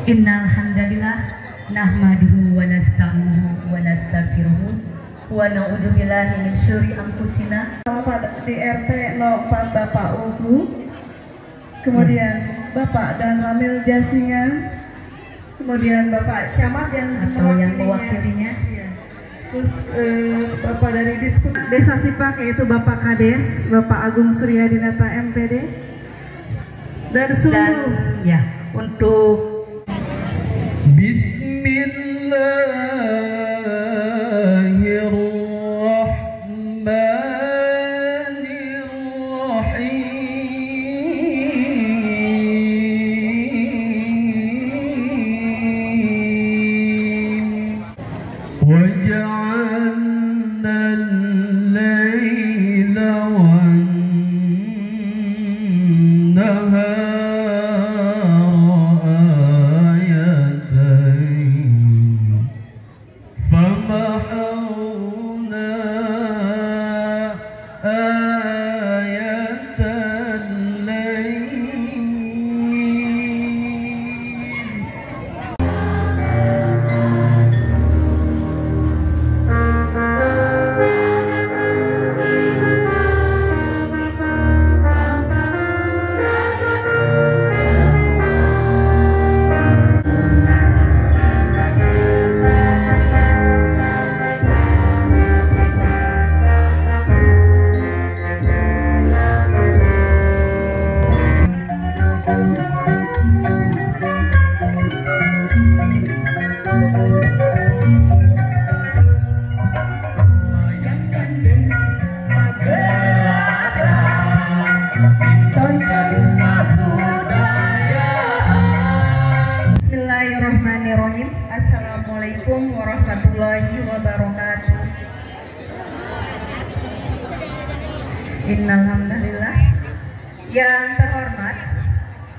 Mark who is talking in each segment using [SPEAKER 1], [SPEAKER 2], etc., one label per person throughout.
[SPEAKER 1] Innal hamdalillah nahmaduhu wa nasta'inuhu wa nastaghfiruh wa na'udzu billahi min syururi anfusina.
[SPEAKER 2] Di RT 04 Bapak Ugu, kemudian Bapak dan Ramil Jasinya, kemudian Bapak Camat yang
[SPEAKER 1] mewakilinya.
[SPEAKER 2] Iya. Terus Bapak dari Diskut Desa Sipak yaitu Bapak Kades, Bapak Agung Suryadinata MPD, dan seluruh
[SPEAKER 1] ya untuk
[SPEAKER 3] Bismillahirrahmanirrahim. Waja'alna al-laila wan-nahara
[SPEAKER 2] Bismillahirrahmanirrahim. Assalamualaikum warahmatullahi wabarakatuh. Innalhamdulillah. Yang terhormat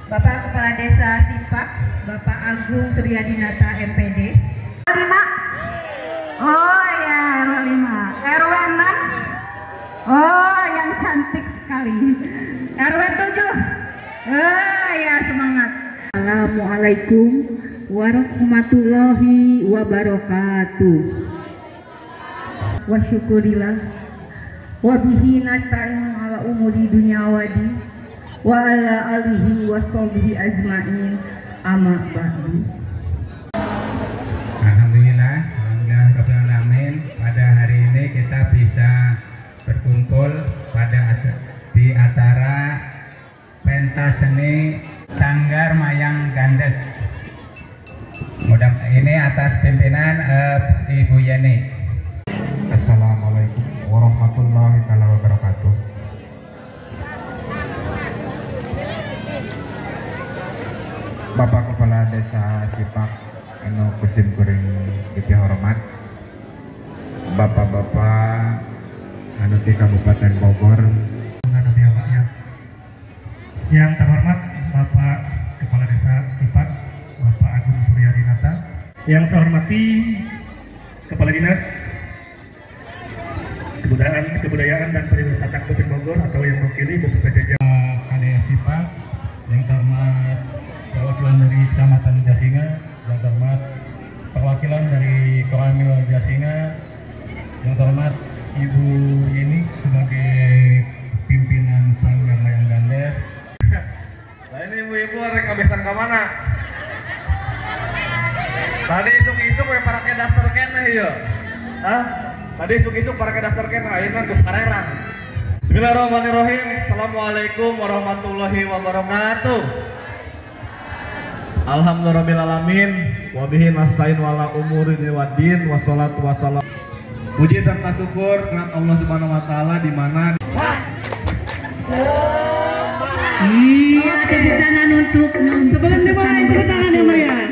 [SPEAKER 2] Bapak Kepala Desa Sipak, Bapak Agung Suryadinata MPD. RW 5. Oh ya, RW 5. RW 6. Oh, yang cantik sekali. RW 7. Oh ya, semangat. Assalamualaikum warahmatullahi wabarakatuh. Wa syukurillah wa bihi nasta'inu ala umuri dunya wa din wa ala alihi wa sahbihi ajma'in amma ba'du.
[SPEAKER 4] Alhamdulillah, Rabbil Alamin, pada hari ini kita bisa berkumpul di acara pentas seni Sanggar Mayang Gandes. Mudah ini atas pimpinan Ibu Yeni.
[SPEAKER 5] Assalamualaikum warahmatullahi wabarakatuh. Bapak Kepala Desa Sipak anu kusim kuring kita hormat, Bapak-bapak anu di Kabupaten Bogor,
[SPEAKER 6] yang terhormat Bapak Kepala Desa Sipak, Bapak Agung Suryadinata, yang saya hormati Kepala Dinas Kebudayaan dan Pariwisata Kabupaten Bogor atau yang mewakili beserta jajaran
[SPEAKER 4] KDS Sipak, yang terhormat perwakilan dari Kecamatan Jasinga, yang terhormat perwakilan dari Koramil Jasinga, yang terhormat Ibu Yeni sebagai pimpinan Sanggar Mayang Gandes.
[SPEAKER 7] Nah ini ibu-ibu rek abesan ke mana? Tadi isuk-isuk we parake daster keneh ieu. Hah? Tadi isuk-isuk parake daster keneh ayeuna geus karerang. Bismillahirrahmanirrahim. Assalamualaikum warahmatullahi wabarakatuh. Alhamdulillahirrahmanirrahim. Wa bihi nasta'in wala umuri waddin wassalatu wassalam. Puji serta syukur kepada Allah Subhanahu wa taala di mana
[SPEAKER 1] iya, tepuk tangan untuk
[SPEAKER 2] Sebelum dimulai tepuk tangan yang meriah.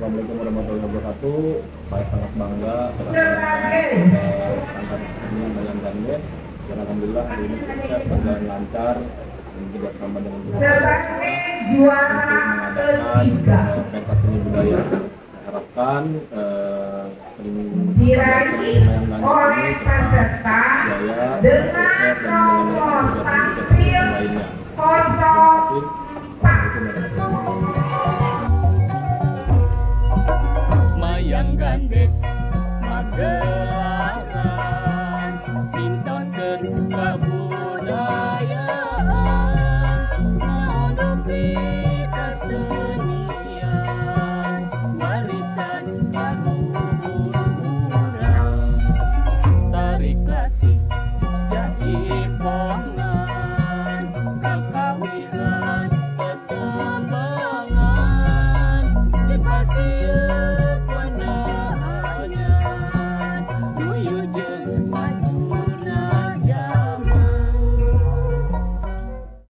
[SPEAKER 4] Assalamualaikum warahmatullahi wabarakatuh. Saya sangat bangga angkat ini Bayangkan Band. Dan alhamdulillah hari ini sukses berjalan lancar dan juga sama dengan untuk mengadakan pentas seni budaya. Saya harapkan seni Bayangkan ini tetap jaya, sukses dan menyelenggarakan kegiatan-kegiatan lainnya. Terima kasih.
[SPEAKER 8] Bayangkan Band.